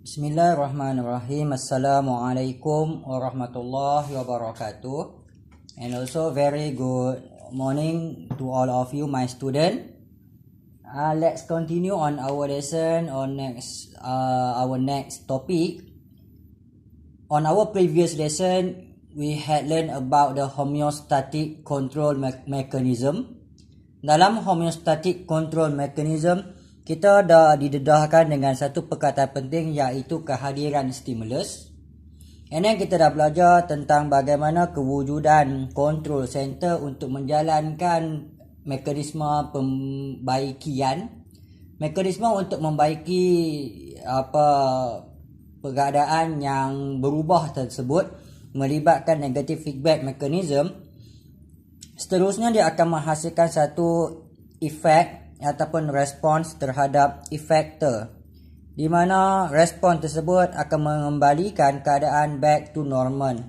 Bismillahirrahmanirrahim. Assalamualaikum warahmatullahi wabarakatuh. And also very good morning to all of you, my student. Let's continue on our lesson on our next topic. On our previous lesson, we had learned about the homeostatic control mechanism. Dalam homeostatic control mechanism, kita dah didedahkan dengan satu perkataan penting, iaitu kehadiran stimulus. And then kita dah belajar tentang bagaimana kewujudan control center untuk menjalankan mekanisme pembaikian. Mekanisme untuk membaiki keadaan yang berubah tersebut melibatkan negative feedback mechanism. Seterusnya dia akan menghasilkan satu efek ataupun respons terhadap efektor, di mana respon tersebut akan mengembalikan keadaan back to normal.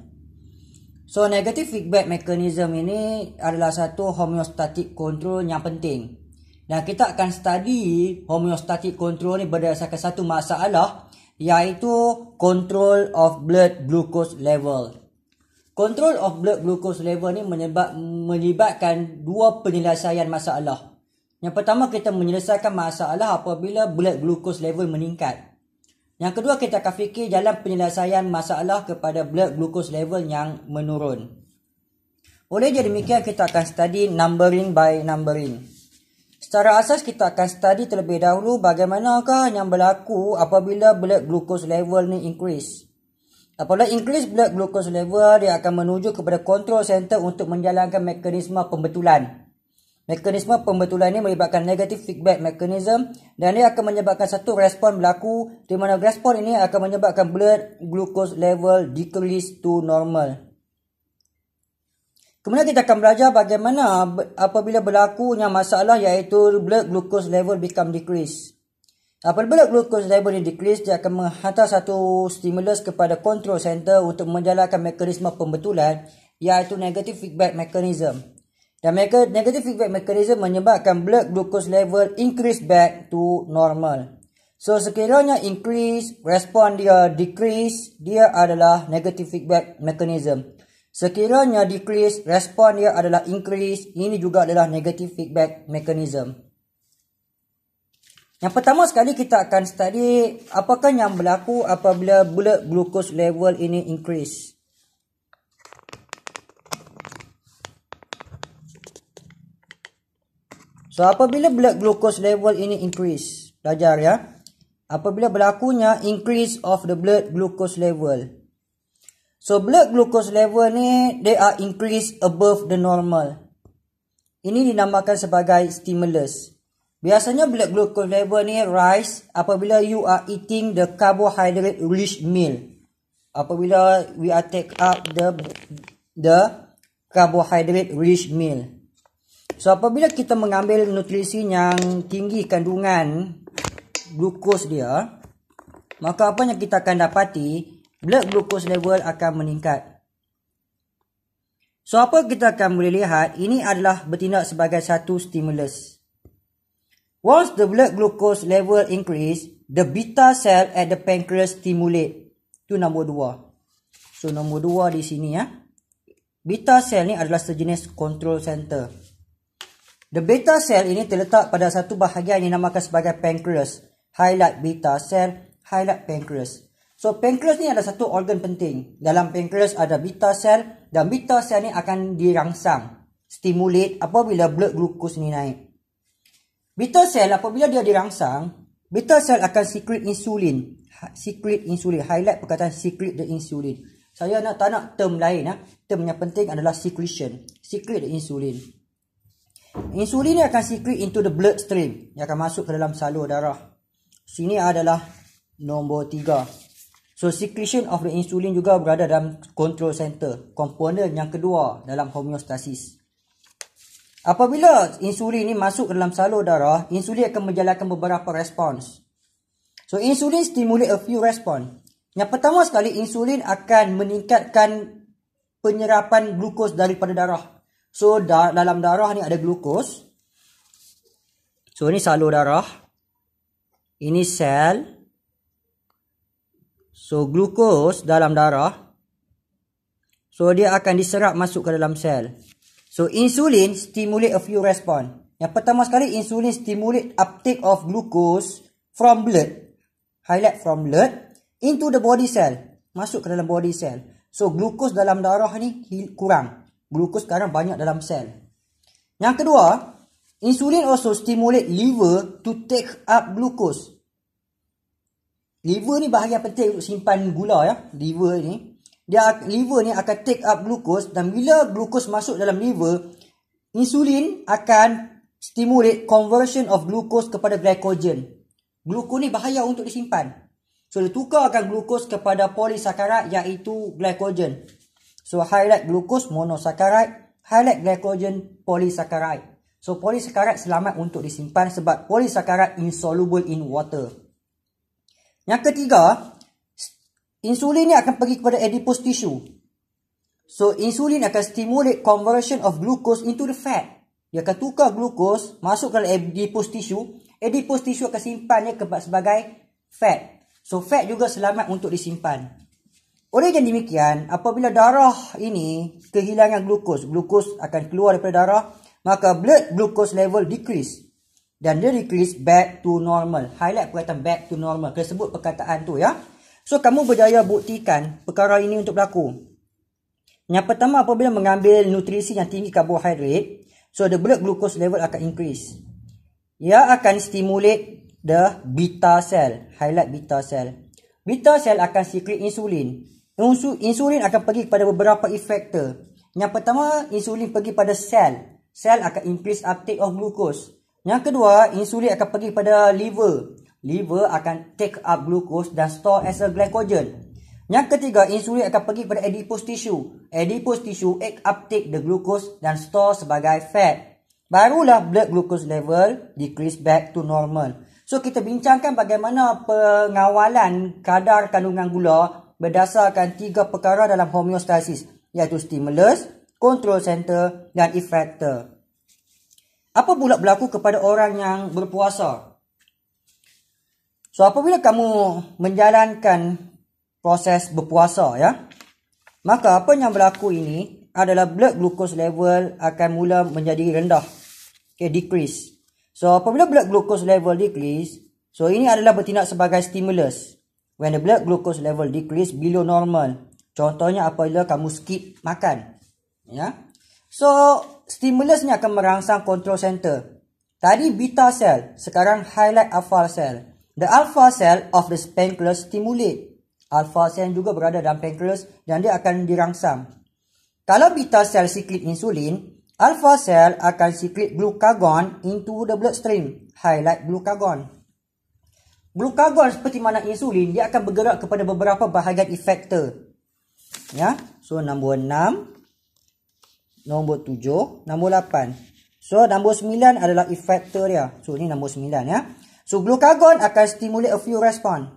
So negative feedback mechanism ini adalah satu homeostatic control yang penting, dan kita akan study homeostatic control ni berdasarkan satu masalah, iaitu control of blood glucose level. Control of blood glucose level ni melibatkan dua penyelesaian masalah. Yang pertama, kita menyelesaikan masalah apabila blood glucose level meningkat. Yang kedua, kita akan fikir jalan penyelesaian masalah kepada blood glucose level yang menurun. Oleh jadi demikian, kita akan study numbering by numbering. Secara asas, kita akan study terlebih dahulu bagaimanakah yang berlaku apabila blood glucose level ni increase. Apabila increase blood glucose level, dia akan menuju kepada control center untuk menjalankan mekanisme pembetulan. Mekanisme pembetulan ini melibatkan negative feedback mechanism, dan dia akan menyebabkan satu respon berlaku, di mana respon ini akan menyebabkan blood glucose level decrease to normal. Kemudian kita akan belajar bagaimana apabila berlakunya masalah, iaitu blood glucose level become decrease. Apabila blood glucose level ini decrease, dia akan menghantar satu stimulus kepada control center untuk menjalankan mekanisme pembetulan, iaitu negative feedback mechanism. Dan negative feedback mechanism menyebabkan blood glucose level increase back to normal. So sekiranya increase, respon dia decrease, dia adalah negative feedback mechanism. Sekiranya decrease, respon dia adalah increase, ini juga adalah negative feedback mechanism. Yang pertama sekali, kita akan study apakah yang berlaku apabila blood glucose level ini increase. So apabila blood glucose level ini increase, belajar ya. Apabila berlakunya increase of the blood glucose level. So blood glucose level ni, they are increase above the normal. Ini dinamakan sebagai stimulus. Biasanya blood glucose level ni rise apabila you are eating the carbohydrate rich meal. Apabila we are take up the carbohydrate rich meal. So apabila kita mengambil nutrisi yang tinggi kandungan glukos dia, maka apa yang kita akan dapati, blood glucose level akan meningkat. So apa kita akan boleh lihat, ini adalah bertindak sebagai satu stimulus. Once the blood glucose level increase, the beta cell at the pancreas stimulate. Itu nombor 2. So nombor 2 di sini ya. Beta cell ni adalah sejenis control center. The beta cell ini terletak pada satu bahagian yang dinamakan sebagai pancreas. Highlight beta cell, highlight pancreas. So pancreas ni adalah satu organ penting. Dalam pancreas ada beta cell, dan beta cell ni akan dirangsang, stimulate apabila blood glucose ni naik. Beta cell apabila dia dirangsang, beta cell akan secrete insulin. Secrete insulin, highlight perkataan secrete the insulin. Saya tak nak term lain. Term yang penting adalah secretion. Secrete the insulin. Insulin ni akan secrete into the bloodstream, yang akan masuk ke dalam salur darah. Sini adalah nombor 3. So secretion of the insulin juga berada dalam control center, komponen yang kedua dalam homeostasis. Apabila insulin ni masuk ke dalam salur darah, insulin akan menjalankan beberapa respons. So insulin stimulate a few response. Yang pertama sekali, insulin akan meningkatkan penyerapan glukos daripada darah. So dalam darah ni ada glukos. So ini salur darah. Ini sel. So glukos dalam darah, so dia akan diserap masuk ke dalam sel. So insulin stimulate a few response. Yang pertama sekali, insulin stimulate uptake of glucose from blood. Highlight from blood into the body cell. Masuk ke dalam body cell. So glukos dalam darah ni kurang. Glukos sekarang banyak dalam sel. Yang kedua, insulin also stimulate liver to take up glucose. Liver ni bahagian penting untuk simpan gula ya. Liver ni akan take up glucose, dan bila glucose masuk dalam liver, insulin akan stimulate conversion of glucose kepada glycogen. Glucose ni bahaya untuk disimpan. So dia tukarkan glucose kepada polysaccharide, iaitu glycogen. So highlight glucose monosaccharide, highlight glycogen polysaccharide. So polysaccharide selamat untuk disimpan sebab polysaccharide insoluble in water. Yang ketiga, insulin ni akan pergi kepada adipose tissue. So insulin akan stimulate conversion of glucose into the fat. Dia akan tukar glukos masuk ke adipose tissue. Adipose tissue akan simpannya sebagai fat. So fat juga selamat untuk disimpan. Oleh yang demikian, apabila darah ini kehilangan glukos, glukos akan keluar daripada darah, maka blood glucose level decrease. Dan dia decrease back to normal. Highlight perkataan back to normal. Kena sebut perkataan tu ya. So kamu berjaya buktikan perkara ini untuk berlaku. Yang pertama, apabila mengambil nutrisi yang tinggi karbohidrat, so the blood glucose level akan increase. Ia akan stimulate the beta cell. Highlight beta cell. Beta cell akan secrete insulin. Insulin akan pergi kepada beberapa effector. Yang pertama, insulin pergi pada sel. Sel akan increase uptake of glucose. Yang kedua, insulin akan pergi pada liver. Liver akan take up glucose dan store as a glycogen. Yang ketiga, insulin akan pergi pada adipose tissue. Adipose tissue uptake the glucose dan store sebagai fat. Barulah blood glucose level decrease back to normal. So kita bincangkan bagaimana pengawalan kadar kandungan gula berdasarkan 3 perkara dalam homeostasis, iaitu stimulus, control center dan effector. Apa pula berlaku kepada orang yang berpuasa? So apabila kamu menjalankan proses berpuasa ya, maka apa yang berlaku ini adalah blood glucose level akan mula menjadi rendah. Okay, decrease. So apabila blood glucose level decrease, so ini adalah bertindak sebagai stimulus. When the blood glucose level decrease below normal. Contohnya apabila kamu skip makan. Ya. So stimulus ni akan merangsang control center. Tadi beta cell, sekarang highlight alpha cell. The alpha cell of the pancreas stimulate. Alpha cell juga berada dalam pancreas dan dia akan dirangsang. Kalau beta cell secrete insulin, alpha cell akan secrete glucagon into the bloodstream. Highlight glucagon. Glucagon seperti mana insulin, dia akan bergerak kepada beberapa bahagian effector. Ya, so nombor 6, nombor 7, nombor 8. So nombor 9 adalah effector dia. So ini nombor 9 ya. So glucagon akan stimulate a few response.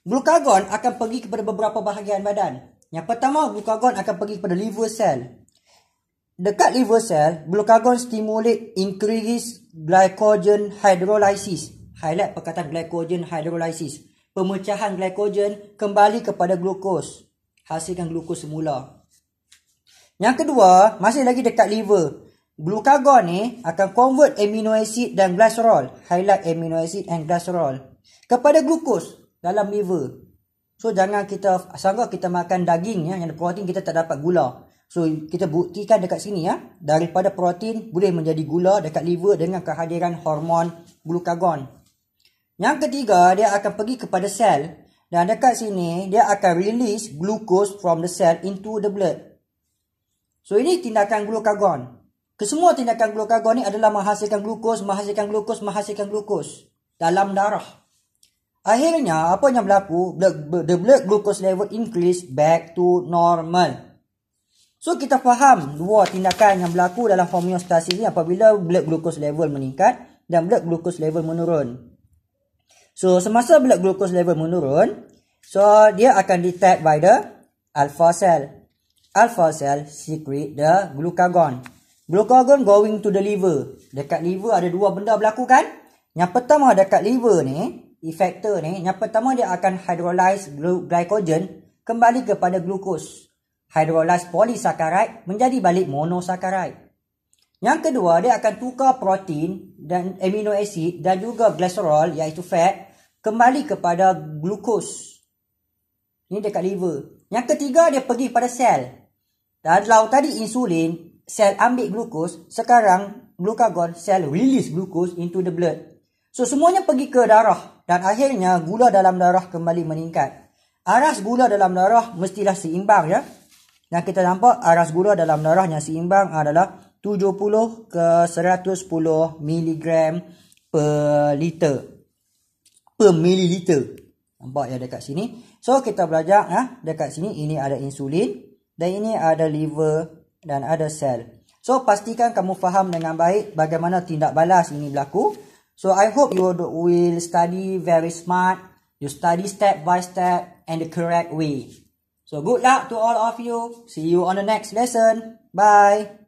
Glucagon akan pergi kepada beberapa bahagian badan. Yang pertama, glucagon akan pergi kepada liver cell. Dekat liver cell, glucagon stimulate increase glycogen hydrolysis. Highlight perkataan glycogen hydrolysis. Pemecahan glycogen kembali kepada glukos. Hasilkan glukos semula. Yang kedua, masih lagi dekat liver. Glucagon ni akan convert amino acid dan glycerol. Highlight amino acid and glycerol kepada glukos dalam liver. So jangan kita sangka kita makan daging ya, yang ada protein kita tak dapat gula. So kita buktikan dekat sini ya, daripada protein boleh menjadi gula dekat liver dengan kehadiran hormon glucagon. Yang ketiga, dia akan pergi kepada sel dan dekat sini dia akan release glucose from the cell into the blood. So ini tindakan glucagon. Kesemua tindakan glucagon ni adalah menghasilkan glukos, menghasilkan glukos dalam darah. Akhirnya apa yang berlaku? The blood glucose level increase back to normal. So kita faham dua tindakan yang berlaku dalam homeostasis ni apabila blood glucose level meningkat dan blood glucose level menurun. So semasa blood glucose level menurun, so dia akan detect by the alpha cell. Alpha cell secrete the glucagon. Glucagon going to the liver. Dekat liver ada dua benda berlaku kan? Yang pertama dekat liver ni, effector ni, yang pertama dia akan hydrolyze glycogen kembali kepada glukos. Hydrolyze polysaccharide menjadi balik monosaccharide. Yang kedua, dia akan tukar protein dan amino acid dan juga glycerol iaitu fat kembali kepada glukos. Ini dekat liver. Yang ketiga, dia pergi pada sel. Dan kalau tadi insulin, sel ambil glukos, sekarang glukagon, sel release glukos into the blood. So semuanya pergi ke darah dan akhirnya gula dalam darah kembali meningkat. Aras gula dalam darah mestilah seimbang ya. Yang kita nampak aras gula dalam darah yang seimbang adalah 70 ke 110 mg per liter. Per mililiter. Nampak ya dekat sini. So kita belajar ya, dekat sini ini ada insulin dan ini ada liver dan ada sel. So pastikan kamu faham dengan baik bagaimana tindak balas ini berlaku. So I hope you will study very smart. You study step by step and the correct way. So good luck to all of you. See you on the next lesson. Bye.